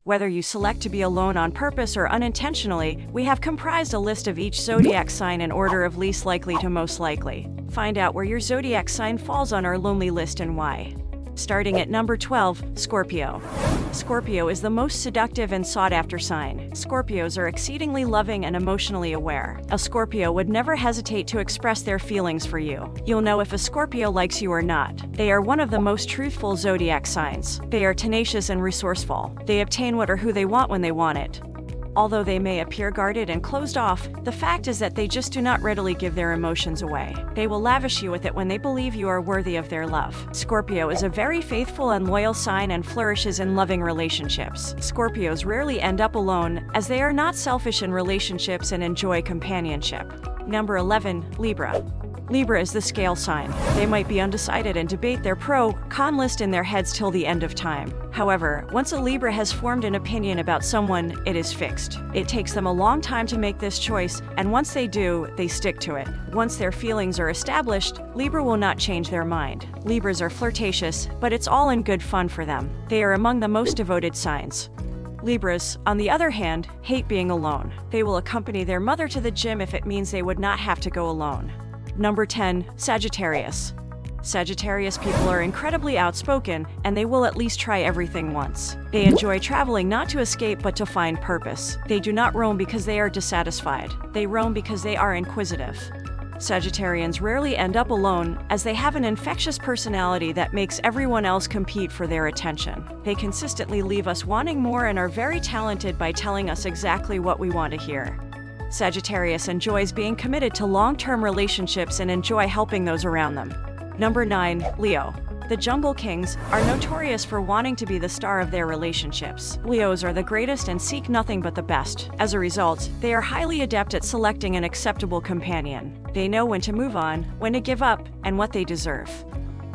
Whether you select to be alone on purpose or unintentionally, we have comprised a list of each zodiac sign in order of least likely to most likely. Find out where your zodiac sign falls on our lonely list and why. Starting at number 12, Scorpio. Scorpio is the most seductive and sought-after sign. Scorpios are exceedingly loving and emotionally aware. A Scorpio would never hesitate to express their feelings for you. You'll know if a Scorpio likes you or not. They are one of the most truthful zodiac signs. They are tenacious and resourceful. They obtain what or who they want when they want it. Although they may appear guarded and closed off, the fact is that they just do not readily give their emotions away. They will lavish you with it when they believe you are worthy of their love. Scorpio is a very faithful and loyal sign and flourishes in loving relationships. Scorpios rarely end up alone, as they are not selfish in relationships and enjoy companionship. Number 11, Libra. Libra is the scale sign. They might be undecided and debate their pro-con list in their heads till the end of time. However, once a Libra has formed an opinion about someone, it is fixed. It takes them a long time to make this choice, and once they do, they stick to it. Once their feelings are established, Libra will not change their mind. Libras are flirtatious, but it's all in good fun for them. They are among the most devoted signs. Libras, on the other hand, hate being alone. They will accompany their mother to the gym if it means they would not have to go alone. Number 10, Sagittarius. Sagittarius people are incredibly outspoken, and they will at least try everything once. They enjoy traveling not to escape but to find purpose. They do not roam because they are dissatisfied. They roam because they are inquisitive. Sagittarians rarely end up alone, as they have an infectious personality that makes everyone else compete for their attention. They consistently leave us wanting more and are very talented by telling us exactly what we want to hear. Sagittarius enjoys being committed to long-term relationships and enjoy helping those around them. Number 9, Leo. The Jungle Kings are notorious for wanting to be the star of their relationships. Leos are the greatest and seek nothing but the best. As a result, they are highly adept at selecting an acceptable companion. They know when to move on, when to give up, and what they deserve.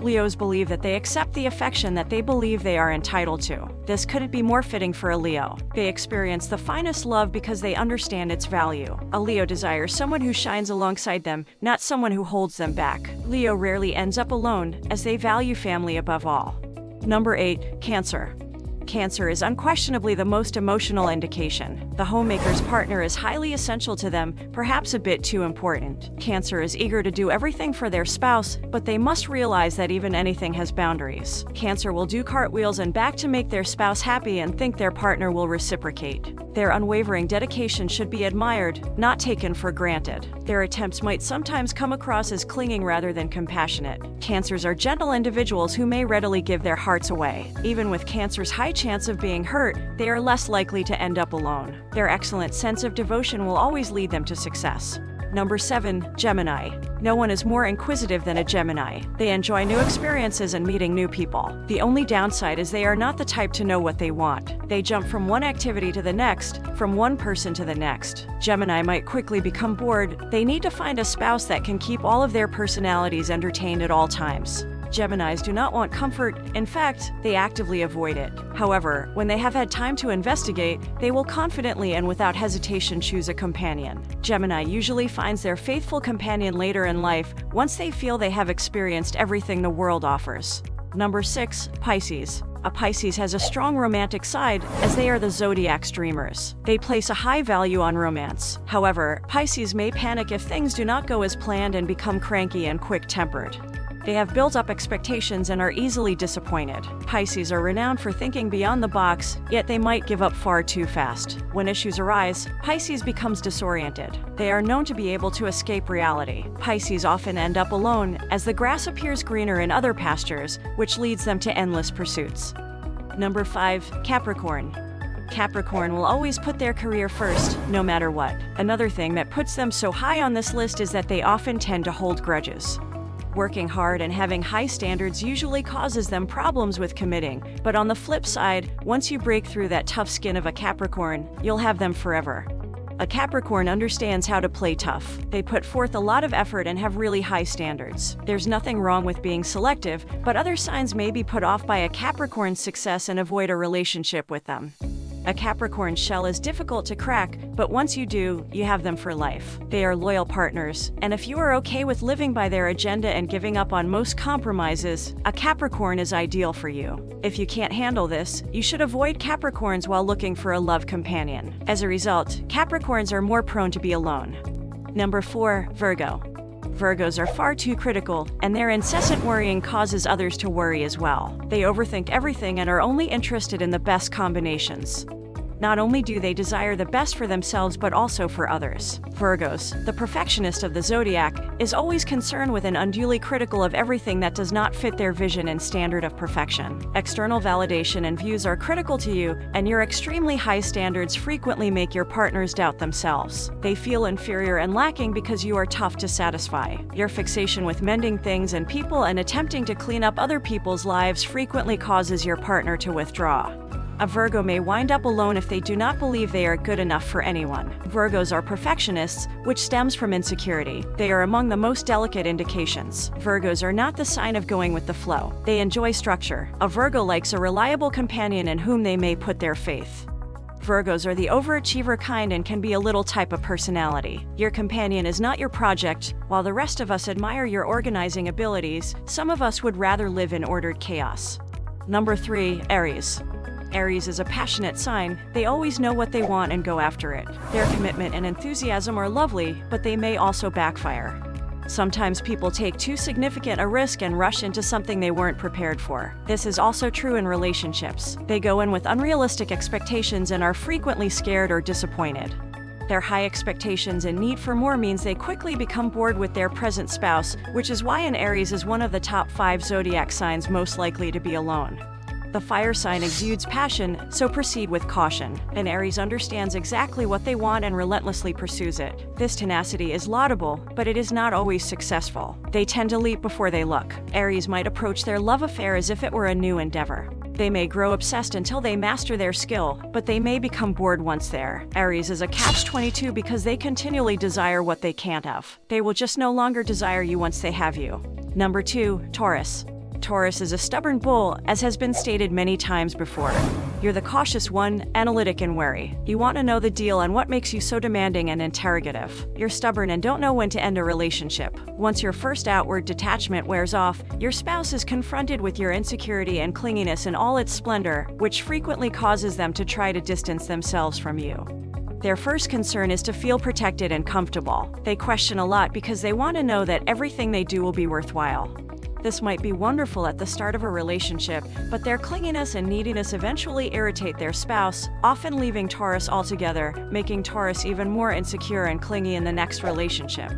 Leos believe that they accept the affection that they believe they are entitled to. This couldn't be more fitting for a Leo. They experience the finest love because they understand its value. A Leo desires someone who shines alongside them, not someone who holds them back. Leo rarely ends up alone, as they value family above all. Number 8, Cancer. Cancer is unquestionably the most emotional indication. The homemaker's partner is highly essential to them, perhaps a bit too important. Cancer is eager to do everything for their spouse, but they must realize that even anything has boundaries. Cancer will do cartwheels and back to make their spouse happy and think their partner will reciprocate. Their unwavering dedication should be admired, not taken for granted. Their attempts might sometimes come across as clinging rather than compassionate. Cancers are gentle individuals who may readily give their hearts away. Even with Cancer's high chance of being hurt, they are less likely to end up alone. Their excellent sense of devotion will always lead them to success. Number 7, Gemini. No one is more inquisitive than a Gemini. They enjoy new experiences and meeting new people. The only downside is they are not the type to know what they want. They jump from one activity to the next, from one person to the next. Gemini might quickly become bored. They need to find a spouse that can keep all of their personalities entertained at all times. Geminis do not want comfort. In fact, they actively avoid it. However, when they have had time to investigate, they will confidently and without hesitation choose a companion. Gemini usually finds their faithful companion later in life, once they feel they have experienced everything the world offers. Number 6, Pisces. A Pisces has a strong romantic side, as they are the zodiac's dreamers. They place a high value on romance. However, Pisces may panic if things do not go as planned and become cranky and quick-tempered. They have built up expectations and are easily disappointed. Pisces are renowned for thinking beyond the box, yet they might give up far too fast. When issues arise, Pisces becomes disoriented. They are known to be able to escape reality. Pisces often end up alone, as the grass appears greener in other pastures, which leads them to endless pursuits. Number 5, Capricorn. Capricorn will always put their career first, no matter what. Another thing that puts them so high on this list is that they often tend to hold grudges. Working hard and having high standards usually causes them problems with committing, but on the flip side, once you break through that tough skin of a Capricorn, you'll have them forever. A Capricorn understands how to play tough. They put forth a lot of effort and have really high standards. There's nothing wrong with being selective, but other signs may be put off by a Capricorn's success and avoid a relationship with them. A Capricorn's shell is difficult to crack, but once you do, you have them for life. They are loyal partners, and if you are okay with living by their agenda and giving up on most compromises, a Capricorn is ideal for you. If you can't handle this, you should avoid Capricorns while looking for a love companion. As a result, Capricorns are more prone to be alone. Number 4, Virgo. Virgos are far too critical, and their incessant worrying causes others to worry as well. They overthink everything and are only interested in the best combinations. Not only do they desire the best for themselves but also for others. Virgos, the perfectionist of the zodiac, is always concerned with and unduly critical of everything that does not fit their vision and standard of perfection. External validation and views are critical to you, and your extremely high standards frequently make your partners doubt themselves. They feel inferior and lacking because you are tough to satisfy. Your fixation with mending things and people and attempting to clean up other people's lives frequently causes your partner to withdraw. A Virgo may wind up alone if they do not believe they are good enough for anyone. Virgos are perfectionists, which stems from insecurity. They are among the most delicate indications. Virgos are not the sign of going with the flow. They enjoy structure. A Virgo likes a reliable companion in whom they may put their faith. Virgos are the overachiever kind and can be a little type of personality. Your companion is not your project. While the rest of us admire your organizing abilities, some of us would rather live in ordered chaos. Number 3, Aries. Aries is a passionate sign. They always know what they want and go after it. Their commitment and enthusiasm are lovely, but they may also backfire. Sometimes people take too significant a risk and rush into something they weren't prepared for. This is also true in relationships. They go in with unrealistic expectations and are frequently scared or disappointed. Their high expectations and need for more means they quickly become bored with their present spouse, which is why an Aries is one of the top 5 zodiac signs most likely to be alone. The fire sign exudes passion, so proceed with caution. An Aries understands exactly what they want and relentlessly pursues it. This tenacity is laudable, but it is not always successful. They tend to leap before they look. Aries might approach their love affair as if it were a new endeavor. They may grow obsessed until they master their skill, but they may become bored once there. Aries is a catch-22 because they continually desire what they can't have. They will just no longer desire you once they have you. Number 2, Taurus. Taurus is a stubborn bull, as has been stated many times before. You're the cautious one, analytic and wary. You want to know the deal and what makes you so demanding and interrogative. You're stubborn and don't know when to end a relationship. Once your first outward detachment wears off, your spouse is confronted with your insecurity and clinginess in all its splendor, which frequently causes them to try to distance themselves from you. Their first concern is to feel protected and comfortable. They question a lot because they want to know that everything they do will be worthwhile. This might be wonderful at the start of a relationship, but their clinginess and neediness eventually irritate their spouse, often leaving Taurus altogether, making Taurus even more insecure and clingy in the next relationship.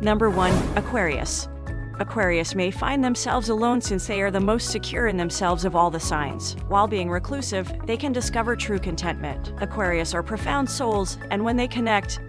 Number 1, Aquarius. Aquarius may find themselves alone since they are the most secure in themselves of all the signs. While being reclusive, they can discover true contentment. Aquarius are profound souls, and when they connect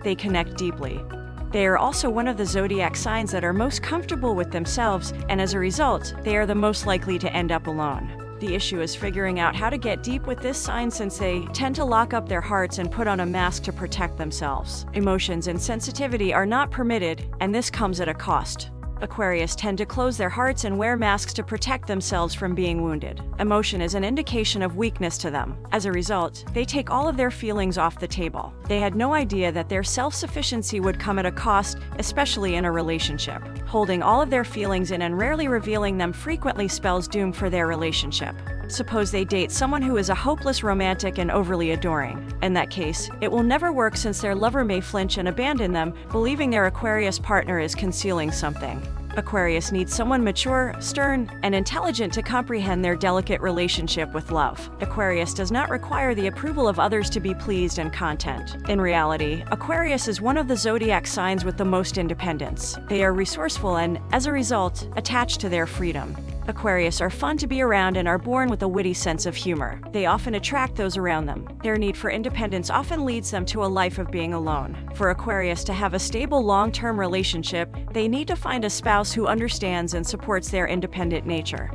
deeply. They are also one of the zodiac signs that are most comfortable with themselves, and as a result, they are the most likely to end up alone. The issue is figuring out how to get deep with this sign since they tend to lock up their hearts and put on a mask to protect themselves. Emotions and sensitivity are not permitted, and this comes at a cost. Aquarius tend to close their hearts and wear masks to protect themselves from being wounded. Emotion is an indication of weakness to them. As a result, they take all of their feelings off the table. They had no idea that their self-sufficiency would come at a cost, especially in a relationship. Holding all of their feelings in and rarely revealing them frequently spells doom for their relationship. Suppose they date someone who is a hopeless romantic and overly adoring. In that case, it will never work since their lover may flinch and abandon them, believing their Aquarius partner is concealing something. Aquarius needs someone mature, stern, and intelligent to comprehend their delicate relationship with love. Aquarius does not require the approval of others to be pleased and content. In reality, Aquarius is one of the zodiac signs with the most independence. They are resourceful and, as a result, attached to their freedom. Aquarius are fun to be around and are born with a witty sense of humor. They often attract those around them. Their need for independence often leads them to a life of being alone. For Aquarius to have a stable long-term relationship, they need to find a spouse who understands and supports their independent nature.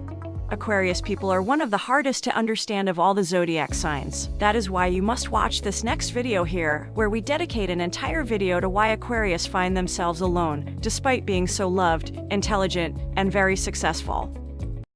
Aquarius people are one of the hardest to understand of all the zodiac signs. That is why you must watch this next video here, where we dedicate an entire video to why Aquarius find themselves alone, despite being so loved, intelligent, and very successful.